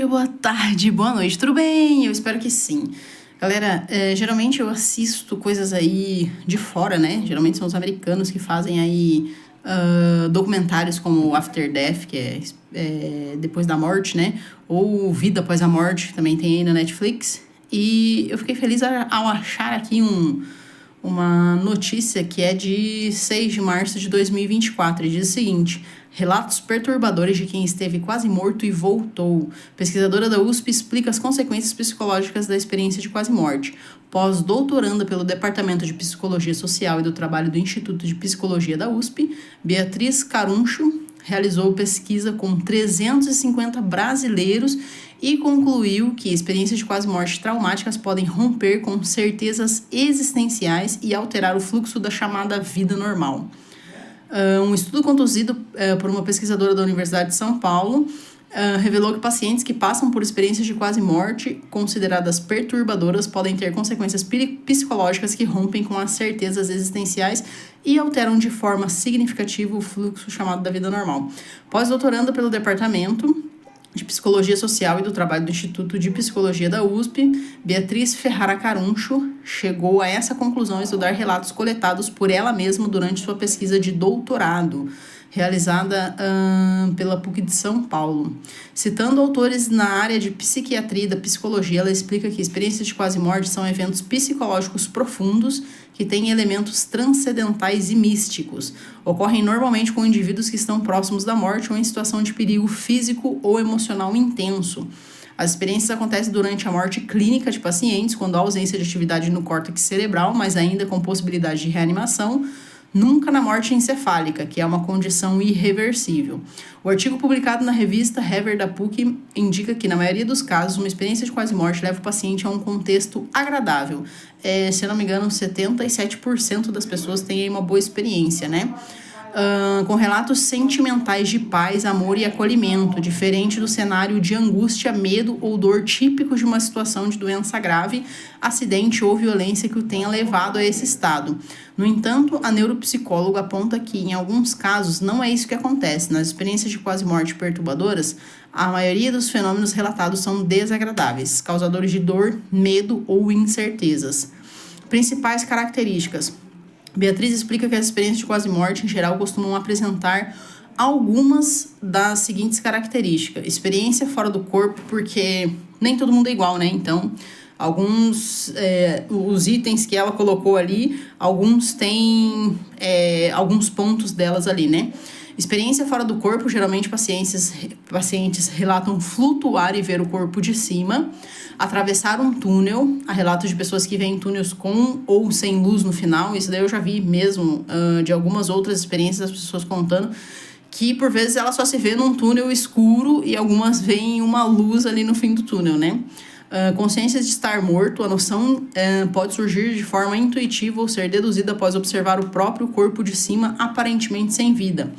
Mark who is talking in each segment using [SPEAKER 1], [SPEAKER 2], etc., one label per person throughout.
[SPEAKER 1] dia, boa tarde, boa noite, tudo bem? Eu espero que sim. Galera, geralmente eu assisto coisas aí de fora, né? Geralmente são os americanos que fazem aí documentários como After Death, que é depois da morte, né? Ou Vida Após a Morte, que também tem aí na Netflix. E eu fiquei feliz ao achar aqui uma notícia que é de 6 de março de 2024 e diz o seguinte: relatos perturbadores de quem esteve quase morto e voltou. Pesquisadora da USP explica as consequências psicológicas da experiência de quase morte. Pós-doutoranda pelo Departamento de Psicologia Social e do Trabalho do Instituto de Psicologia da USP, Beatriz Caruncho realizou pesquisa com 350 brasileiros e concluiu que experiências de quase morte traumáticas podem romper com certezas existenciais e alterar o fluxo da chamada vida normal. Um estudo conduzido por uma pesquisadora da Universidade de São Paulo revelou que pacientes que passam por experiências de quase morte, consideradas perturbadoras, podem ter consequências psicológicas que rompem com as certezas existenciais e alteram de forma significativa o fluxo chamado da vida normal. Pós-doutoranda pelo Departamento de Psicologia Social e do Trabalho do Instituto de Psicologia da USP, Beatriz Ferrara Caruncho chegou a essa conclusão ao estudar relatos coletados por ela mesma durante sua pesquisa de doutorado, realizada pela PUC de São Paulo. Citando autores na área de psiquiatria e da psicologia, ela explica que experiências de quase morte são eventos psicológicos profundos que têm elementos transcendentais e místicos. Ocorrem normalmente com indivíduos que estão próximos da morte ou em situação de perigo físico ou emocional intenso. As experiências acontecem durante a morte clínica de pacientes, quando há ausência de atividade no córtex cerebral, mas ainda com possibilidade de reanimação, nunca na morte encefálica, que é uma condição irreversível. O artigo publicado na revista Haver da PUC indica que, na maioria dos casos, uma experiência de quase morte leva o paciente a um contexto agradável. Se eu não me engano, 77% das pessoas têm aí uma boa experiência, né? Com relatos sentimentais de paz, amor e acolhimento, diferente do cenário de angústia, medo ou dor típico de uma situação de doença grave, acidente ou violência que o tenha levado a esse estado. No entanto, a neuropsicóloga aponta que, em alguns casos, não é isso que acontece. Nas experiências de quase morte perturbadoras, a maioria dos fenômenos relatados são desagradáveis, causadores de dor, medo ou incertezas. Principais características. Beatriz explica que as experiências de quase morte, em geral, costumam apresentar algumas das seguintes características. Experiência fora do corpo, porque nem todo mundo é igual, né? Então, os itens que ela colocou ali, alguns têm alguns pontos delas ali, né? Experiência fora do corpo, geralmente pacientes relatam flutuar e ver o corpo de cima, atravessar um túnel, há relatos de pessoas que veem túneis com ou sem luz no final, isso daí eu já vi mesmo de algumas outras experiências das pessoas contando, que por vezes ela só se vê num túnel escuro e algumas veem uma luz ali no fim do túnel, né? Consciência de estar morto, a noção pode surgir de forma intuitiva ou ser deduzida após observar o próprio corpo de cima aparentemente sem vida.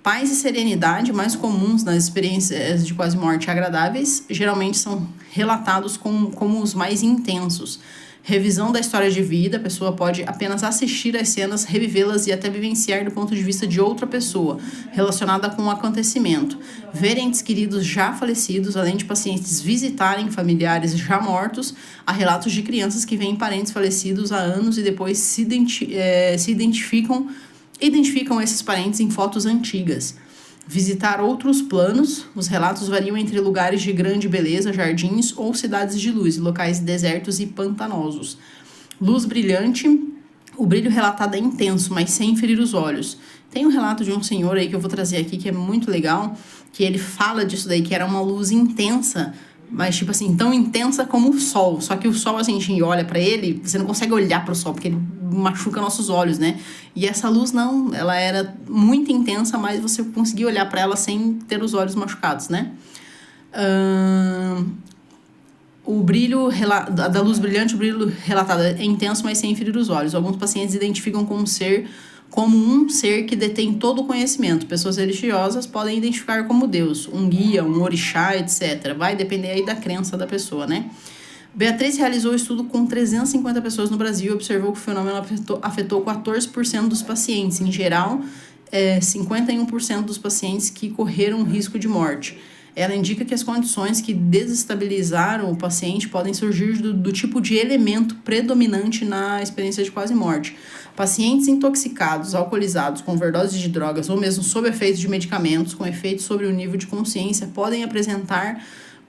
[SPEAKER 1] Paz e serenidade, mais comuns nas experiências de quase morte agradáveis, geralmente são relatados como os mais intensos. Revisão da história de vida, a pessoa pode apenas assistir às cenas, revivê-las e até vivenciar do ponto de vista de outra pessoa, relacionada com o acontecimento. Ver entes queridos já falecidos, além de pacientes visitarem familiares já mortos, há relatos de crianças que veem parentes falecidos há anos e depois identificam esses parentes em fotos antigas. Visitar outros planos, os relatos variam entre lugares de grande beleza, jardins ou cidades de luz, locais desertos e pantanosos. Luz brilhante, o brilho relatado é intenso, mas sem ferir os olhos. Tem um relato de um senhor aí que eu vou trazer aqui, que é muito legal, que ele fala disso daí, que era uma luz intensa, mas tipo assim, tão intensa como o sol. Só que o sol, assim, a gente olha pra ele, você não consegue olhar pro sol, porque ele machuca nossos olhos, né? E essa luz não, ela era muito intensa, mas você conseguia olhar pra ela sem ter os olhos machucados, né? O brilho da luz brilhante, o brilho relatado é intenso, mas sem ferir os olhos. Alguns pacientes identificam como um ser que detém todo o conhecimento. Pessoas religiosas podem identificar como Deus, um guia, um orixá, etc. Vai depender aí da crença da pessoa, né? Beatriz realizou o estudo com 350 pessoas no Brasil e observou que o fenômeno afetou 14% dos pacientes. Em geral, 51% dos pacientes que correram risco de morte. Ela indica que as condições que desestabilizaram o paciente podem surgir do tipo de elemento predominante na experiência de quase morte. Pacientes intoxicados, alcoolizados, com overdose de drogas ou mesmo sob efeitos de medicamentos com efeitos sobre o nível de consciência podem apresentar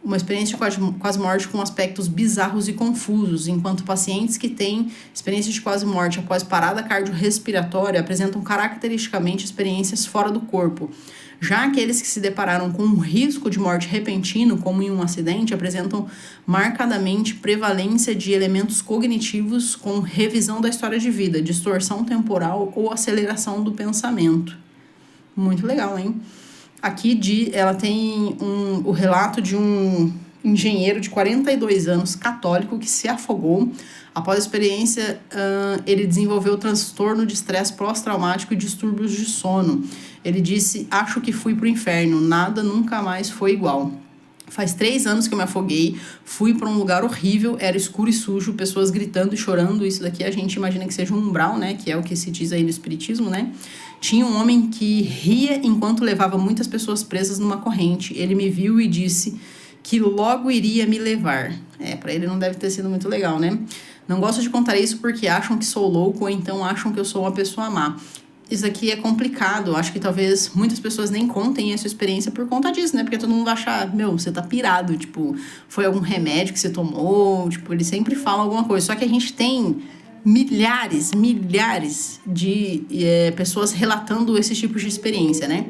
[SPEAKER 1] uma experiência de quase morte com aspectos bizarros e confusos, enquanto pacientes que têm experiência de quase morte após parada cardiorrespiratória apresentam caracteristicamente experiências fora do corpo. Já aqueles que se depararam com um risco de morte repentino, como em um acidente, apresentam marcadamente prevalência de elementos cognitivos com revisão da história de vida, distorção temporal ou aceleração do pensamento. Muito legal, hein? Aqui ela tem o relato de um engenheiro de 42 anos, católico, que se afogou. Após a experiência, ele desenvolveu transtorno de estresse pós-traumático e distúrbios de sono. Ele disse: acho que fui pro inferno, nada nunca mais foi igual. Faz 3 anos que eu me afoguei, fui para um lugar horrível, era escuro e sujo, pessoas gritando e chorando. Isso daqui a gente imagina que seja um umbral, né? Que é o que se diz aí no espiritismo, né? Tinha um homem que ria enquanto levava muitas pessoas presas numa corrente. Ele me viu e disse que logo iria me levar. Para ele não deve ter sido muito legal, né? Não gosto de contar isso porque acham que sou louco ou então acham que eu sou uma pessoa má. Isso aqui é complicado. Acho que talvez muitas pessoas nem contem essa experiência por conta disso, né? Porque todo mundo vai achar, você tá pirado. Tipo, foi algum remédio que você tomou. Tipo, eles sempre falam alguma coisa. Só que a gente tem milhares de pessoas relatando esses tipos de experiência, né?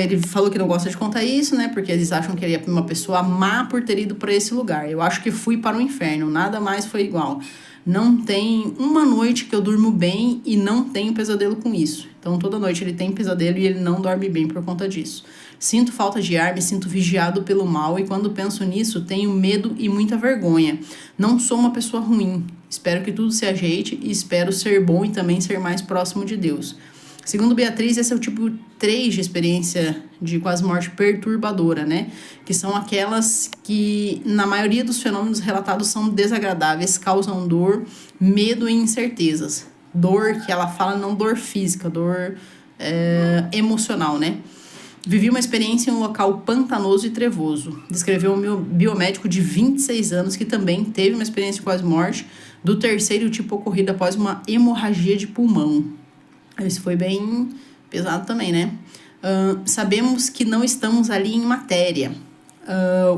[SPEAKER 1] Ele falou que não gosta de contar isso, né? Porque eles acham que ele é uma pessoa má por ter ido para esse lugar. Eu acho que fui para o inferno. Nada mais foi igual. Não tem uma noite que eu durmo bem e não tenho pesadelo com isso. Então, toda noite ele tem pesadelo e ele não dorme bem por conta disso. Sinto falta de ar, me sinto vigiado pelo mal e quando penso nisso, tenho medo e muita vergonha. Não sou uma pessoa ruim. Espero que tudo se ajeite e espero ser bom e também ser mais próximo de Deus. Segundo Beatriz, esse é o tipo 3 de experiência de quase morte perturbadora, né? Que são aquelas que, na maioria dos fenômenos relatados, são desagradáveis, causam dor, medo e incertezas. Dor que ela fala, não dor física, dor emocional, né? Vivi uma experiência em um local pantanoso e trevoso. Descreveu um biomédico de 26 anos que também teve uma experiência de quase morte do 3º tipo ocorrida após uma hemorragia de pulmão. Isso foi bem pesado também, né? Sabemos que não estamos ali em matéria.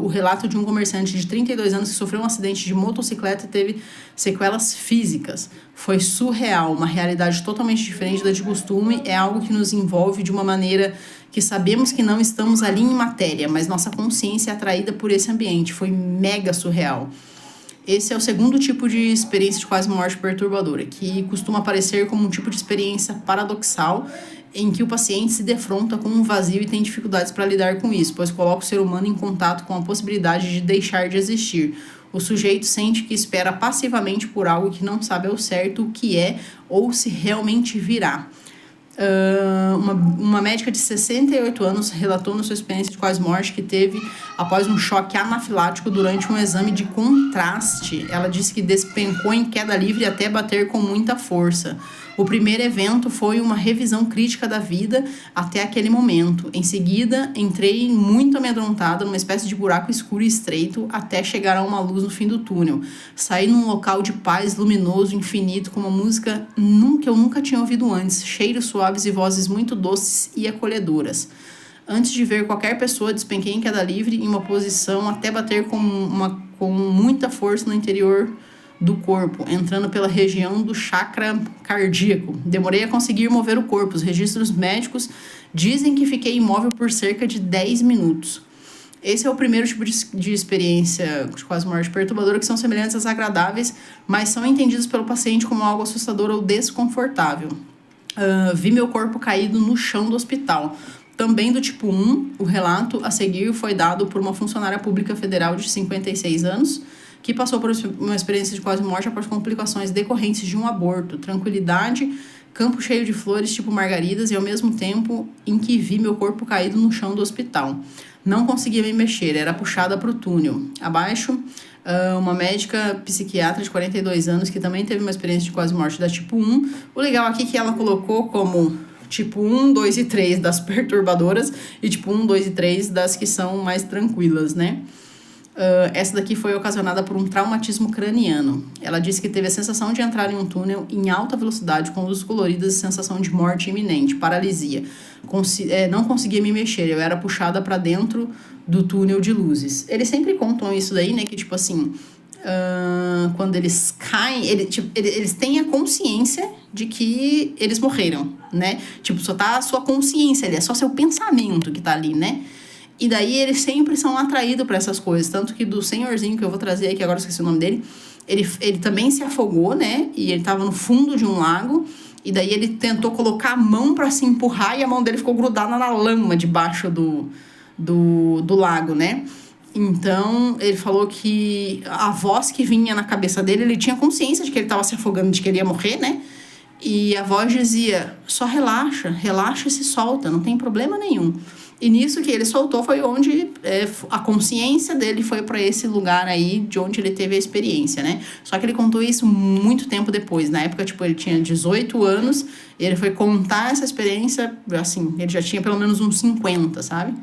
[SPEAKER 1] O relato de um comerciante de 32 anos que sofreu um acidente de motocicleta e teve sequelas físicas. Foi surreal, uma realidade totalmente diferente da de costume. É algo que nos envolve de uma maneira que sabemos que não estamos ali em matéria, mas nossa consciência é atraída por esse ambiente. Foi mega surreal. Esse é o 2º tipo de experiência de quase morte perturbadora, que costuma aparecer como um tipo de experiência paradoxal em que o paciente se defronta com um vazio e tem dificuldades para lidar com isso, pois coloca o ser humano em contato com a possibilidade de deixar de existir. O sujeito sente que espera passivamente por algo que não sabe ao certo o que é ou se realmente virá. Uma médica de 68 anos relatou na sua experiência de quase morte que teve após um choque anafilático durante um exame de contraste. Ela disse que despencou em queda livre até bater com muita força. O primeiro evento foi uma revisão crítica da vida até aquele momento. Em seguida, entrei muito amedrontada numa espécie de buraco escuro e estreito até chegar a uma luz no fim do túnel. Saí num local de paz luminoso, infinito, com uma música que eu nunca tinha ouvido antes, cheiros suaves e vozes muito doces e acolhedoras. Antes de ver qualquer pessoa, despenquei em queda livre em uma posição até bater com muita força no interior do corpo, entrando pela região do chakra cardíaco. Demorei a conseguir mover o corpo. Os registros médicos dizem que fiquei imóvel por cerca de 10 minutos. Esse é o primeiro tipo de experiência de quase morte perturbadora, que são semelhantes às agradáveis, mas são entendidos pelo paciente como algo assustador ou desconfortável. Vi meu corpo caído no chão do hospital. Também do tipo 1, o relato a seguir foi dado por uma funcionária pública federal de 56 anos, que passou por uma experiência de quase morte após complicações decorrentes de um aborto, tranquilidade, campo cheio de flores tipo margaridas e ao mesmo tempo em que vi meu corpo caído no chão do hospital. Não conseguia me mexer, era puxada para o túnel. Abaixo, uma médica psiquiatra de 42 anos que também teve uma experiência de quase morte da tipo 1. O legal aqui é que ela colocou como tipo 1, 2 e 3 das perturbadoras e tipo 1, 2 e 3 das que são mais tranquilas, né? Essa daqui foi ocasionada por um traumatismo craniano. Ela disse que teve a sensação de entrar em um túnel em alta velocidade com luzes coloridas e sensação de morte iminente, paralisia. Não conseguia me mexer, eu era puxada para dentro do túnel de luzes. Eles sempre contam isso daí, né? Que tipo assim, quando eles caem, eles têm a consciência de que eles morreram, né? Tipo, só tá a sua consciência ali, é só seu pensamento que tá ali, né? E daí eles sempre são atraídos para essas coisas. Tanto que do senhorzinho que eu vou trazer aqui, agora eu esqueci o nome dele, ele também se afogou, né? E ele tava no fundo de um lago. E daí ele tentou colocar a mão para se empurrar e a mão dele ficou grudada na lama debaixo do lago, né? Então, ele falou que a voz que vinha na cabeça dele, ele tinha consciência de que ele tava se afogando, de que ele ia morrer, né? E a voz dizia, só relaxa, relaxa e se solta, não tem problema nenhum. E nisso que ele soltou foi onde a consciência dele foi para esse lugar aí de onde ele teve a experiência, né? Só que ele contou isso muito tempo depois. Na época, tipo, ele tinha 18 anos, e ele foi contar essa experiência, assim, ele já tinha pelo menos uns 50, sabe?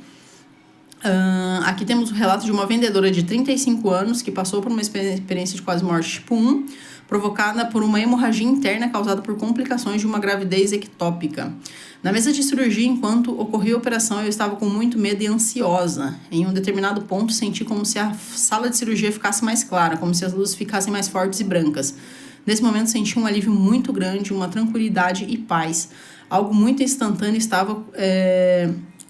[SPEAKER 1] Aqui temos o relato de uma vendedora de 35 anos que passou por uma experiência de quase morte tipo 1, provocada por uma hemorragia interna causada por complicações de uma gravidez ectópica. Na mesa de cirurgia, enquanto ocorria a operação, eu estava com muito medo e ansiosa. Em um determinado ponto, senti como se a sala de cirurgia ficasse mais clara, como se as luzes ficassem mais fortes e brancas. Nesse momento, senti um alívio muito grande, uma tranquilidade e paz. Algo muito instantâneo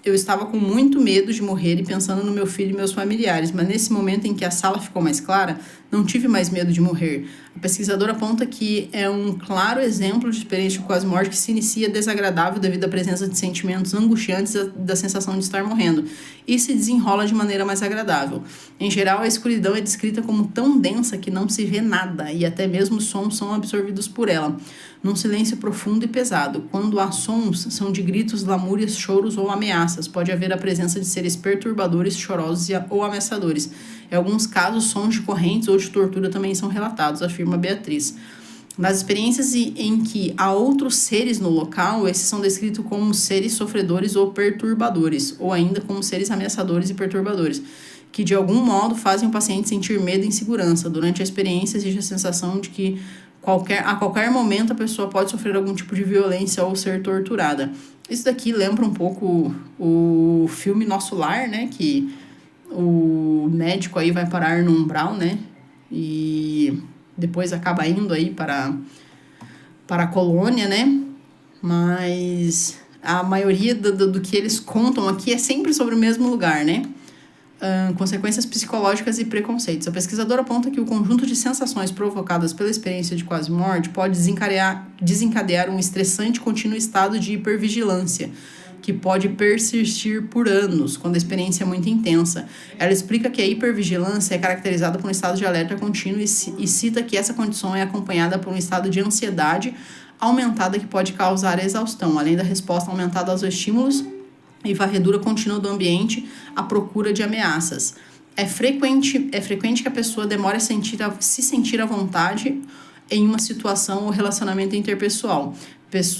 [SPEAKER 1] eu estava com muito medo de morrer e pensando no meu filho e meus familiares, mas nesse momento em que a sala ficou mais clara, não tive mais medo de morrer. A pesquisadora aponta que é um claro exemplo de experiência de quase morte que se inicia desagradável devido à presença de sentimentos angustiantes da sensação de estar morrendo e se desenrola de maneira mais agradável. Em geral, a escuridão é descrita como tão densa que não se vê nada e até mesmo os sons são absorvidos por ela, num silêncio profundo e pesado. Quando há sons, são de gritos, lamúrias, choros ou ameaças. Pode haver a presença de seres perturbadores, chorosos ou ameaçadores. Em alguns casos, sons de correntes ou de tortura também são relatados, afirma Beatriz. Nas experiências em que há outros seres no local, esses são descritos como seres sofredores ou perturbadores, ou ainda como seres ameaçadores e perturbadores, que de algum modo fazem o paciente sentir medo e insegurança. Durante a experiência, existe a sensação de que a qualquer momento a pessoa pode sofrer algum tipo de violência ou ser torturada. Isso daqui lembra um pouco o filme Nosso Lar, né? Que o médico aí vai parar no umbral, né? E depois acaba indo aí para a colônia, né? Mas a maioria do que eles contam aqui é sempre sobre o mesmo lugar, né? Consequências psicológicas e preconceitos. A pesquisadora aponta que o conjunto de sensações provocadas pela experiência de quase morte pode desencadear um estressante contínuo estado de hipervigilância, que pode persistir por anos, quando a experiência é muito intensa. Ela explica que a hipervigilância é caracterizada por um estado de alerta contínuo e cita que essa condição é acompanhada por um estado de ansiedade aumentada que pode causar exaustão, além da resposta aumentada aos estímulos e varredura contínua do ambiente à procura de ameaças. É frequente que a pessoa demore a se sentir à vontade em uma situação ou relacionamento interpessoal.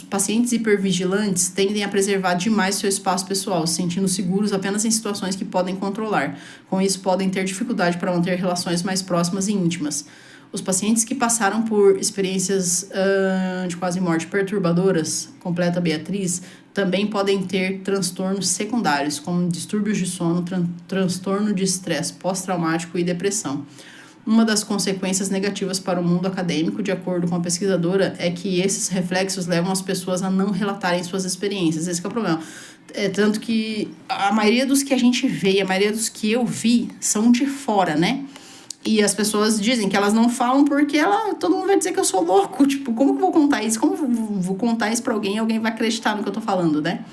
[SPEAKER 1] Pacientes hipervigilantes tendem a preservar demais seu espaço pessoal, se sentindo seguros apenas em situações que podem controlar. Com isso, podem ter dificuldade para manter relações mais próximas e íntimas. Os pacientes que passaram por experiências de quase morte perturbadoras, completa Beatriz, também podem ter transtornos secundários, como distúrbios de sono, transtorno de estresse pós-traumático e depressão. Uma das consequências negativas para o mundo acadêmico, de acordo com a pesquisadora, é que esses reflexos levam as pessoas a não relatarem suas experiências. Esse que é o problema. Tanto que a maioria dos que a gente vê, a maioria dos que eu vi, são de fora, né? E as pessoas dizem que elas não falam porque todo mundo vai dizer que eu sou louco. Tipo, como que eu vou contar isso? Como eu vou contar isso pra alguém e alguém vai acreditar no que eu tô falando, né?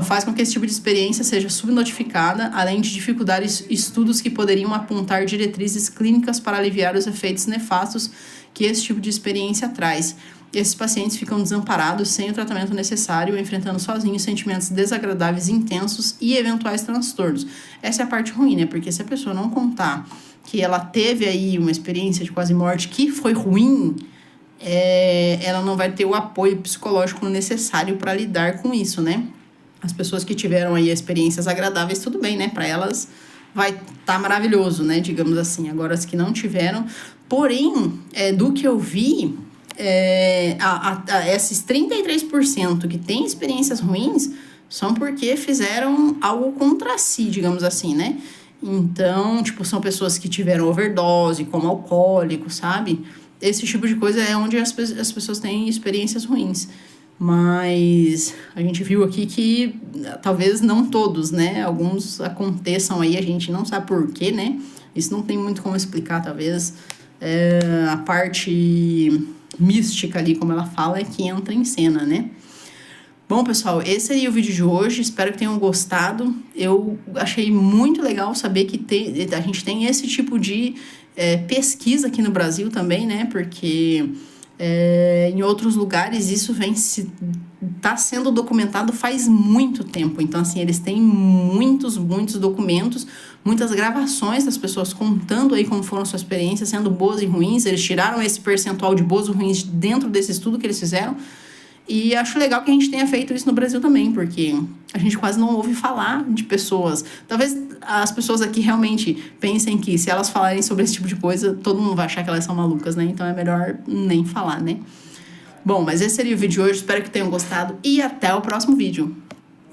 [SPEAKER 1] Faz com que esse tipo de experiência seja subnotificada, além de dificultar estudos que poderiam apontar diretrizes clínicas para aliviar os efeitos nefastos que esse tipo de experiência traz. Esses pacientes ficam desamparados, sem o tratamento necessário, enfrentando sozinhos sentimentos desagradáveis intensos e eventuais transtornos. Essa é a parte ruim, né? Porque se a pessoa não contar que ela teve aí uma experiência de quase morte que foi ruim, ela não vai ter o apoio psicológico necessário para lidar com isso, né? As pessoas que tiveram aí experiências agradáveis, tudo bem, né? Para elas vai tá maravilhoso, né? Digamos assim. Agora, as que não tiveram... Porém, do que eu vi, esses 33% que têm experiências ruins são porque fizeram algo contra si, digamos assim, né? Então, tipo, são pessoas que tiveram overdose, como alcoólicos, sabe? Esse tipo de coisa é onde as pessoas têm experiências ruins. Mas a gente viu aqui que talvez não todos, né? Alguns aconteçam aí, a gente não sabe por quê, né? Isso não tem muito como explicar, talvez. A parte mística ali, como ela fala, é que entra em cena, né? Bom, pessoal, esse seria o vídeo de hoje. Espero que tenham gostado. Eu achei muito legal saber que a gente tem esse tipo de pesquisa aqui no Brasil também, né? Porque em outros lugares isso tá sendo documentado faz muito tempo. Então, assim, eles têm muitos documentos, muitas gravações das pessoas contando aí como foram suas experiências, sendo boas e ruins. Eles tiraram esse percentual de boas e ruins dentro desse estudo que eles fizeram. E acho legal que a gente tenha feito isso no Brasil também, porque a gente quase não ouve falar de pessoas. Talvez as pessoas aqui realmente pensem que se elas falarem sobre esse tipo de coisa, todo mundo vai achar que elas são malucas, né? Então é melhor nem falar, né? Bom, mas esse seria o vídeo de hoje. Espero que tenham gostado e até o próximo vídeo.